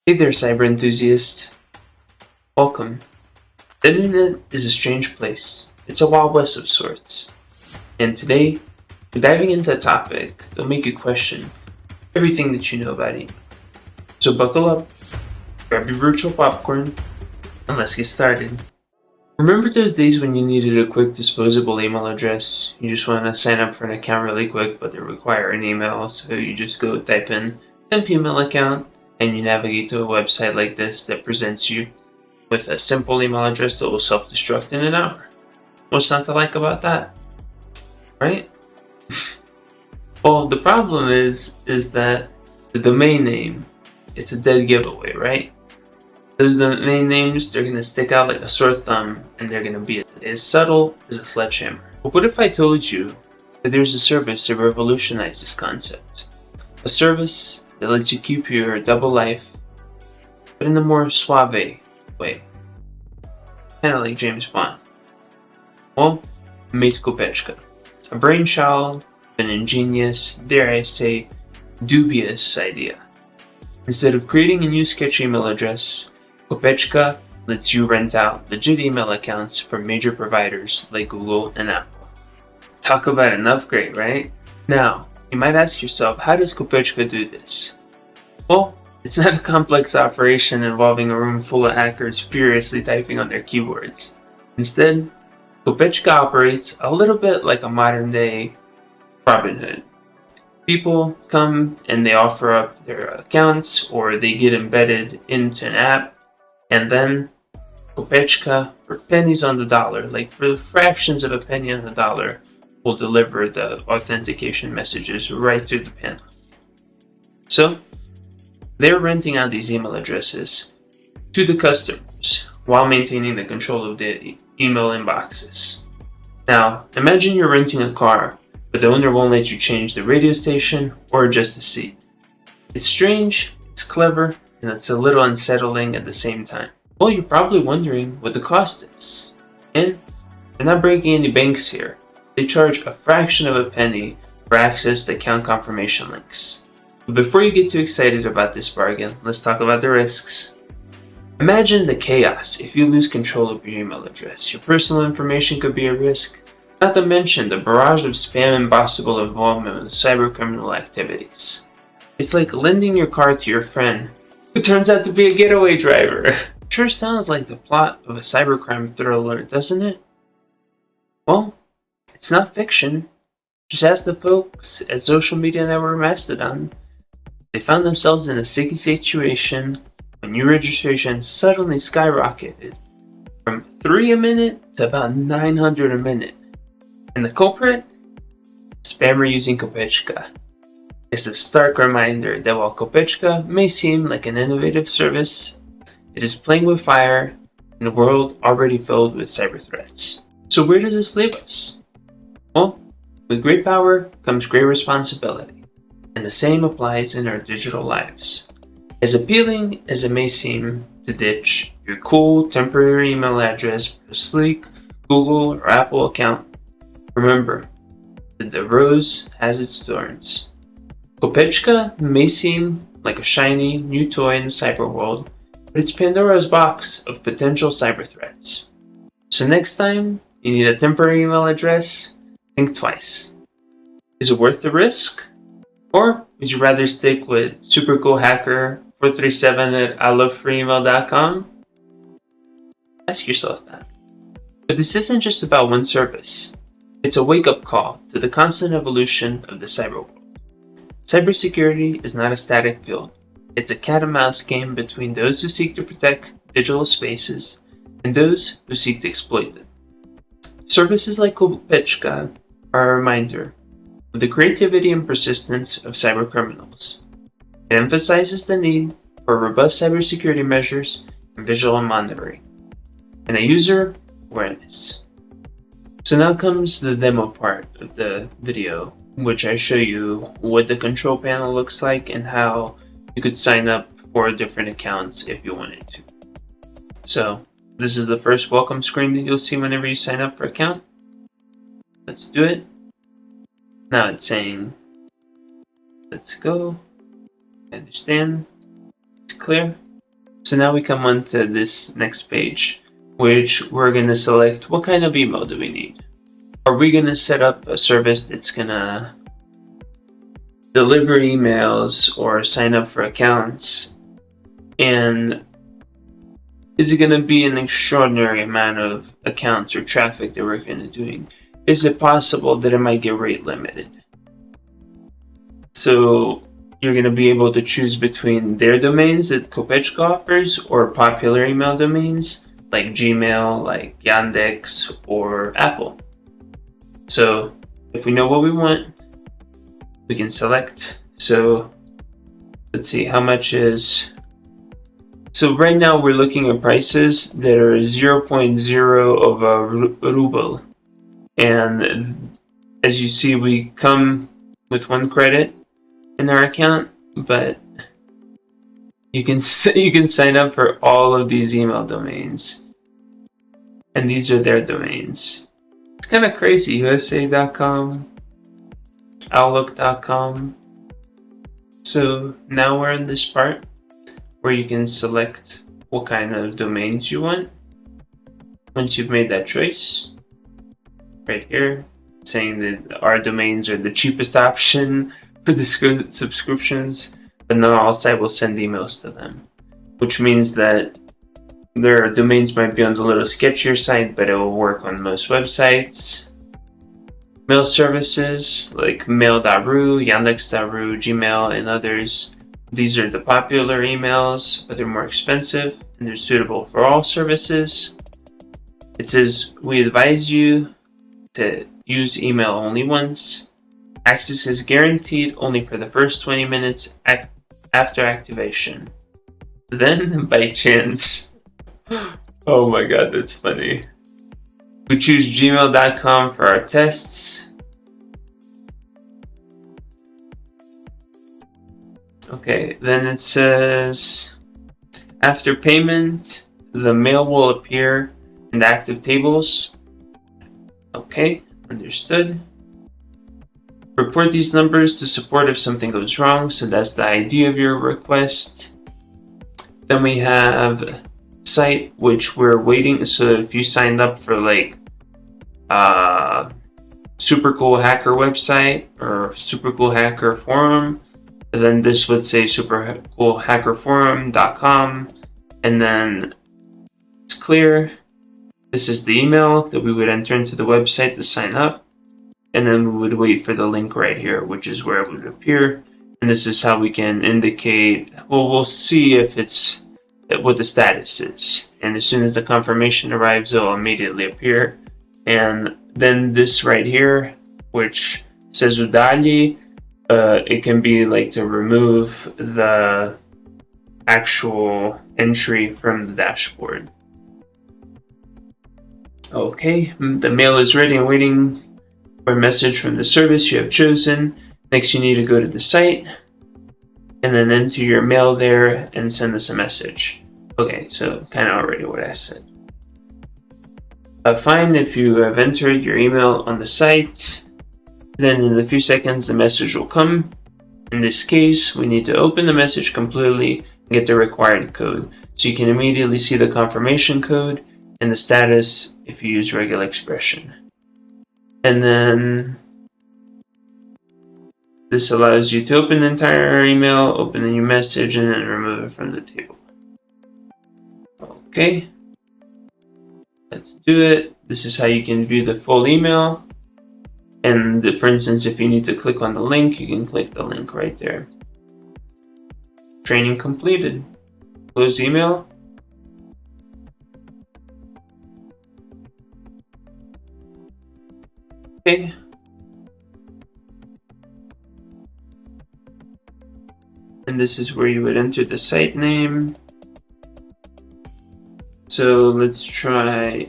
Hey there, cyber enthusiast. Welcome. The internet is a strange place. It's a wild west of sorts. And today, we're diving into a topic that'll make you question everything that you know about email. So buckle up, grab your virtual popcorn, and let's get started. Remember those days when you needed a quick disposable email address? You just want to sign up for an account really quick, but they require an email, so you just go type in temp email account, and you navigate to a website like this that presents you with a simple email address that will self-destruct in an hour. What's not to like about that? Right? Well, the problem is that the domain name, it's a dead giveaway, right? Those domain names, they're going to stick out like a sore thumb, and they're going to be as subtle as a sledgehammer. But what if I told you that there's a service that revolutionized this concept? A service that lets you keep your double life, but in a more suave way. Kind of like James Bond. Well, meet Kopeechka, a brainchild of an ingenious, dare I say, dubious idea. Instead of creating a new sketch email address, Kopeechka lets you rent out legit email accounts from major providers like Google and Apple. Talk about an upgrade, right? Now, you might ask yourself, how does Kopeechka do this? Well, it's not a complex operation involving a room full of hackers furiously typing on their keyboards. Instead, Kopeechka operates a little bit like a modern day Robin Hood. People come and they offer up their accounts, or they get embedded into an app, and then Kopeechka, for pennies on the dollar, like for fractions of a penny on the dollar, will deliver the authentication messages right through the panel. So, they're renting out these email addresses to the customers while maintaining the control of the email inboxes. Now, imagine you're renting a car, but the owner won't let you change the radio station or adjust the seat. It's strange, it's clever, and it's a little unsettling at the same time. Well, you're probably wondering what the cost is. And they're not breaking any banks here. They charge a fraction of a penny for access to account confirmation links. But before you get too excited about this bargain, let's talk about the risks. Imagine the chaos if you lose control of your email address. Your personal information could be at risk, not to mention the barrage of spam and possible involvement with cybercriminal activities. It's like lending your car to your friend who turns out to be a getaway driver. Sure sounds like the plot of a cybercrime thriller, doesn't it? Well, it's not fiction. Just ask the folks at social media network Mastodon. They found themselves in a sticky situation when new registration suddenly skyrocketed from 3 a minute to about 900 a minute. And the culprit? Spammer using Kopeechka. It's a stark reminder that while Kopeechka may seem like an innovative service, it is playing with fire in a world already filled with cyber threats. So where does this leave us? Well, with great power comes great responsibility, and the same applies in our digital lives. As appealing as it may seem to ditch your cool temporary email address for a sleek Google or Apple account, remember that the rose has its thorns. Kopeechka may seem like a shiny new toy in the cyber world, but it's Pandora's box of potential cyber threats. So next time you need a temporary email address, think twice. Is it worth the risk? Or would you rather stick with supercoolhacker437 at ilovefreeemail.com? Ask yourself that. But this isn't just about one service. It's a wake-up call to the constant evolution of the cyber world. Cybersecurity is not a static field. It's a cat and mouse game between those who seek to protect digital spaces and those who seek to exploit them. Services like Kopeechka are a reminder of the creativity and persistence of cybercriminals. It emphasizes the need for robust cybersecurity measures and visual monitoring, and a user awareness. So now comes the demo part of the video, which I show you what the control panel looks like and how you could sign up for different accounts if you wanted to. So this is the first welcome screen that you'll see whenever you sign up for an account. Let's do it. Now it's saying, let's go. Understand. It's clear. So now we come on to this next page, which we're going to select what kind of email do we need. Are we going to set up a service that's going to deliver emails or sign up for accounts? And is it going to be an extraordinary amount of accounts or traffic that we're going to be doing? Is it possible that it might get rate limited? So you're going to be able to choose between their domains that Kopeechka offers or popular email domains like Gmail, like Yandex, or Apple. So if we know what we want, we can select. So let's see, how much is... So right now we're looking at prices that are 0.0 of a ruble. And as you see, we come with 1 credit in our account, but you can sign up for all of these email domains, and these are their domains. It's kind of crazy. USA.com, Outlook.com. So now we're in this part where you can select what kind of domains you want. Once you've made that choice, right here, saying that our domains are the cheapest option for the subscriptions, but not all sites will send emails to them, which means that their domains might be on the little sketchier site, but it will work on most websites. Mail services like mail.ru, yandex.ru, Gmail, and others. These are the popular emails, but they're more expensive and they're suitable for all services. It says, we advise you to use email only once. Access is guaranteed only for the first 20 minutes after activation. Then, by chance, oh my god, that's funny. We choose gmail.com for our tests. Okay, then it says, after payment, the mail will appear in the active tables. Okay, understood. Report these numbers to support if something goes wrong. So that's the ID of your request. Then we have site, which we're waiting. So if you signed up for like super cool hacker website or super cool hacker forum, then this would say supercoolhackerforum.com, and then it's clear. This is the email that we would enter into the website to sign up. And then we would wait for the link right here, which is where it would appear. And this is how we can indicate, well, we'll see if it's what the status is. And as soon as the confirmation arrives, it'll immediately appear. And then this right here, which says Udali, it can be like to remove the actual entry from the dashboard. Okay, the mail is ready and waiting for a message from the service you have chosen. Next, you need to go to the site and then enter your mail there and send us a message. Okay, so kind of already what I said. Fine, if you have entered your email on the site, then in a few seconds the message will come. In this case, we need to open the message completely and get the required code. So you can immediately see the confirmation code and the status if you use regular expression. And then this allows you to open the entire email, open a new message, and then remove it from the table. Okay, let's do it. This is how you can view the full email. And for instance, if you need to click on the link, you can click the link right there. Training completed. Close email. Okay. And this is where you would enter the site name. So let's try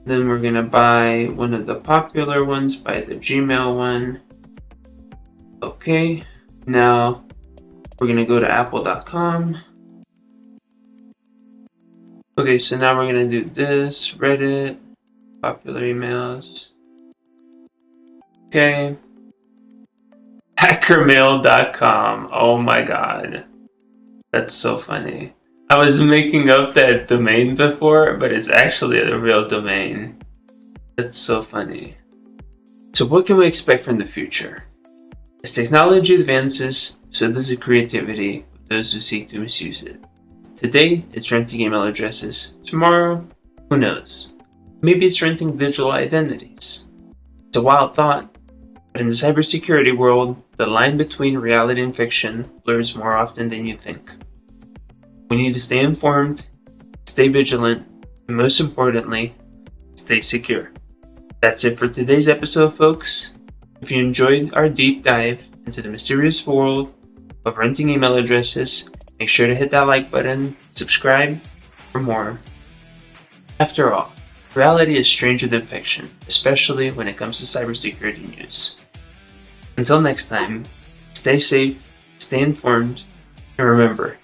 then we're gonna buy one of the popular ones, buy the Gmail one. Okay, now we're gonna go to apple.com. Okay, so now we're gonna do this, Reddit, popular emails. Okay. Hackermail.com. Oh my god. That's so funny. I was making up that domain before, but it's actually a real domain. That's so funny. So what can we expect from the future? As technology advances, so does the creativity of those who seek to misuse it. Today, it's renting email addresses. Tomorrow, who knows? Maybe it's renting digital identities. It's a wild thought, but in the cybersecurity world, the line between reality and fiction blurs more often than you think. We need to stay informed, stay vigilant, and most importantly, stay secure. That's it for today's episode, folks. If you enjoyed our deep dive into the mysterious world of renting email addresses, make sure to hit that like button, subscribe for more. After all, reality is stranger than fiction, especially when it comes to cybersecurity news. Until next time, stay safe, stay informed, and remember,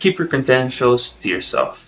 keep your credentials to yourself.